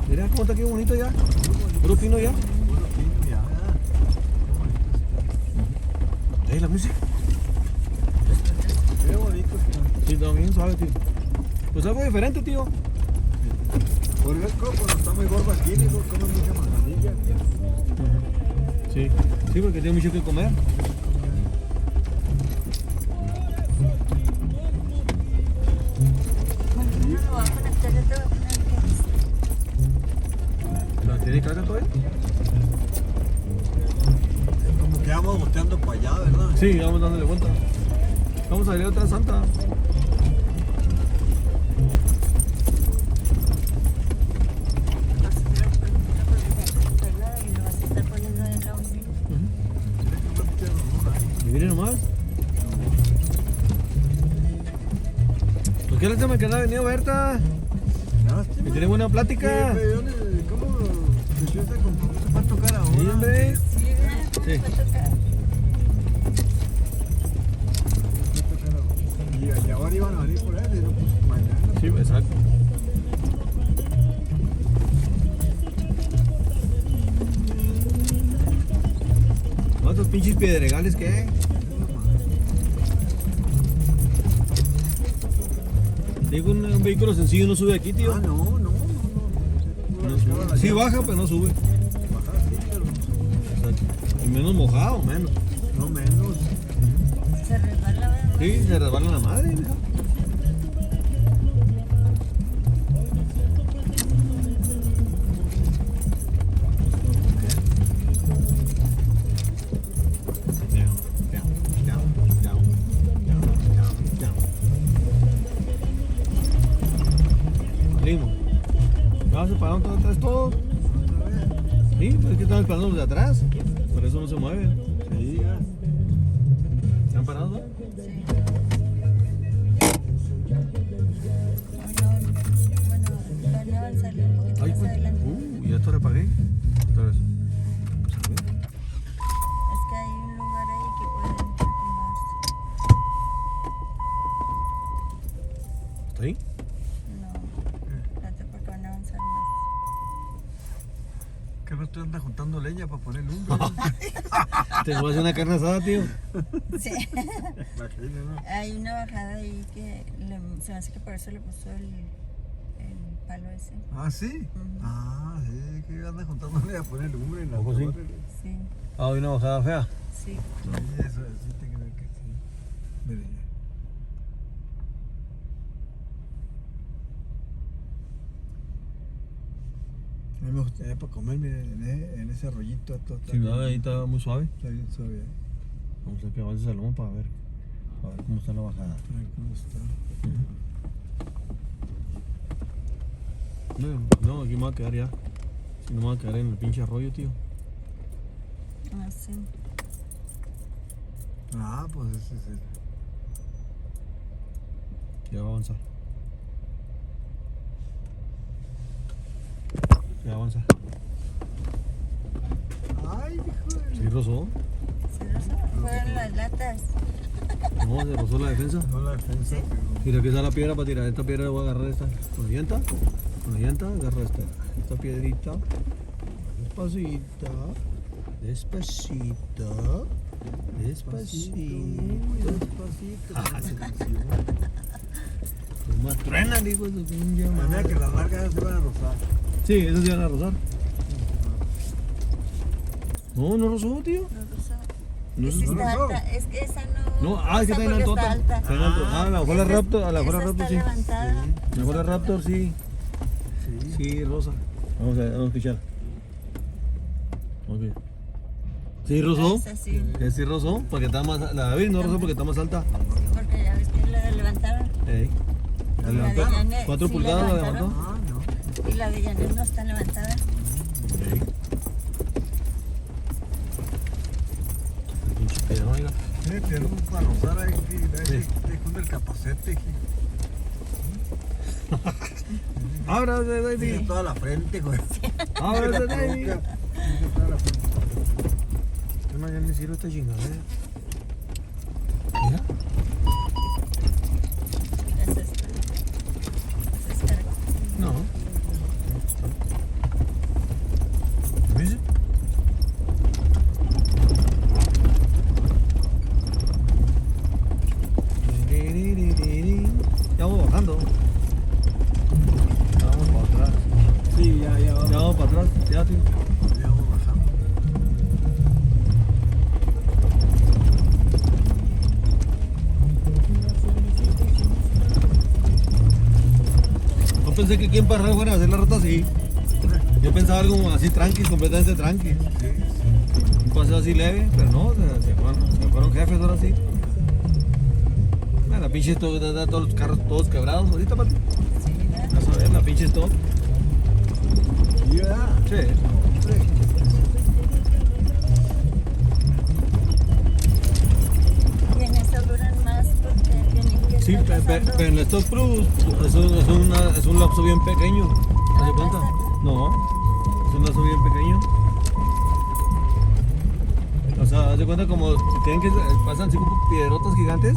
Mira cómo está aquí bonito ya. Puro pino ya. Puro pino ya. Qué bonito está. Ahí la música. Qué bonito está. Sí, también suave, tío. Pues algo diferente, tío. Por eso cuando está muy gordo aquí, digo, come mucha manzanilla. Sí. Sí, porque tiene mucho que comer. No lo voy a conectar, yo te voy a poner el ¿La tiene carga todavía? Como que vamos boteando para allá, ¿verdad? Sí, vamos dándole vuelta. Vamos a ir a otra santa. y lo vas a estar poniendo en la oficina. Y miren nomás. ¿Por qué el tema que no ha venido Berta? Que tiene buena plática. ¿Cómo se va a tocar ahora? Sí, hombre. Sí, Sí. va a tocar. Y ahora iban a venir por él, y no, pues mañana. Sí, exacto. ¿Cuántos pinches piedregales que hay? Digo, un vehículo sencillo no sube aquí, tío. Ah, no. No sube. Sí baja, pero no sube. Bajar, sí, pero Exacto. Y menos mojado, menos. no menos. Se resbala, ¿verdad? Sí, se resbala la madre, mija. Primo, ¿vas a parar otra vez todo? Sí, pero es que están esperando los de atrás. Por eso no se mueven. Sí, ya. ¿Se han parado? Sí. Bueno, van a avanzarle un poquito Ay, más pues. adelante. Ya te repagué. Otra vez. Es que hay un lugar ahí que pueden acomodarse. ¿Está ahí? No, espérate porque van a avanzar más. ¿Qué rato anda juntando leña para poner lumbre? Te voy a hacer una carne asada, tío. Sí. Imagínate, ¿no? Hay una bajada ahí que se me hace que por eso le puso el palo ese. Ah, sí. Ujú. Ah, sí, que anda juntando leña para poner lumbre en la ¿Poco sí? torre. Sí, Ah, hoy una bajada fea. sí. Sí, eso sí te creo que sí. Mire. A mí me gustaría para comer, mire, en ese arroyito. Sí, ahí está muy suave. Está bien suave. Vamos a que avance Salomón para ver cómo está la bajada. A ver cómo está. No, aquí me voy a quedar ya. Si no me voy a quedar en el pinche arroyo, tío. Ah, sí. Ah, pues ese es el. Ya va a avanzar. Ya va a avanzar. Ay, hijo de. ¿Sí rozó? ¿Se rozó? Fueron las latas. No, se rozó la defensa. No la defensa, ¿Sí? pero. Mira, aquí está la piedra para tirar. Esta piedra voy a agarrar esta. Con la llanta. Con la llanta agarro esta piedrita. Despacito. Despacito. Despacito. Despacito. Ah, se Como truena, digo, eso es un día Mira más. que las largas se van a rozar. Sí, esos se van a rozar. No, no rozó, tío. No rozó. No Es que rozó. está rozó. alta. Es que esa no. No, es que está en porque altota. está alta. Está en alto. Ah, a lo mejor la Esa- Raptor, a lo mejor la esa Raptor está sí. levantada. A lo mejor la Raptor sí. Sí. Sí, rosa. Vamos a escuchar. Ok. ¿Sí rozó? Esa sí. Sí rozó, porque está más. La David no rozó porque está más alta. Porque ya ves que la levantaron. Ey. La La levantó. de Janet, 4 sí, pulgadas la levantaron. levantó. Ah, no. Y la de Janet no está levantada. Ey. El pinche piedra, oiga. Tiene un para rozar ahí, Sí. ahí con el capacete. Ábrase, Tiene David. toda la frente, güey. Ábrase, La David. peluca, tiene toda la frente. Yo no, ya me sirve esta chingadera. Mira. Esa es carga. No. atrás, ya, tío. Ya vamos bajando. No pensé que aquí en Parral fuera a hacer la ruta así. Yo pensaba algo así tranqui, completamente tranqui. Un paseo así leve, pero no, se fueron jefes ahora sí. La pinche stock, todos los carros todos quebrados ahorita, Pati. Sí, ¿verdad? Vas a ver, la pinche stock. Ya. Sí. Hombre. Y en esto duran más porque tienen que Sí, estar pero pasando. en el stock plus es un lapso bien pequeño. ¿Te das cuenta? No, es un lapso bien pequeño. O sea, haz de cuenta como si tienen que pasan así como piedrotas gigantes.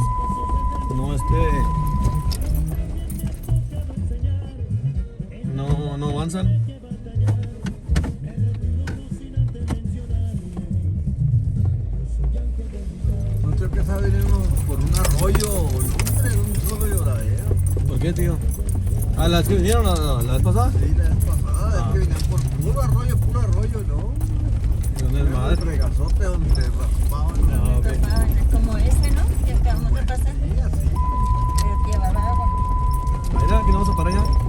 No, no avanzan. No sé qué sabe venirnos por un arroyo, hombre, un solo lloradero. ¿Por qué, tío? ¿A las que vinieron la vez pasada? Sí, la vez pasada, es que venían por puro arroyo, ¿no? ¿Dónde es Era un madre? regazote donde raspaban. No, ok. Como ese, ¿no? Que acabamos de pasar, Sí, así. pero llevaba agua. Mira, aquí vamos a parar ya.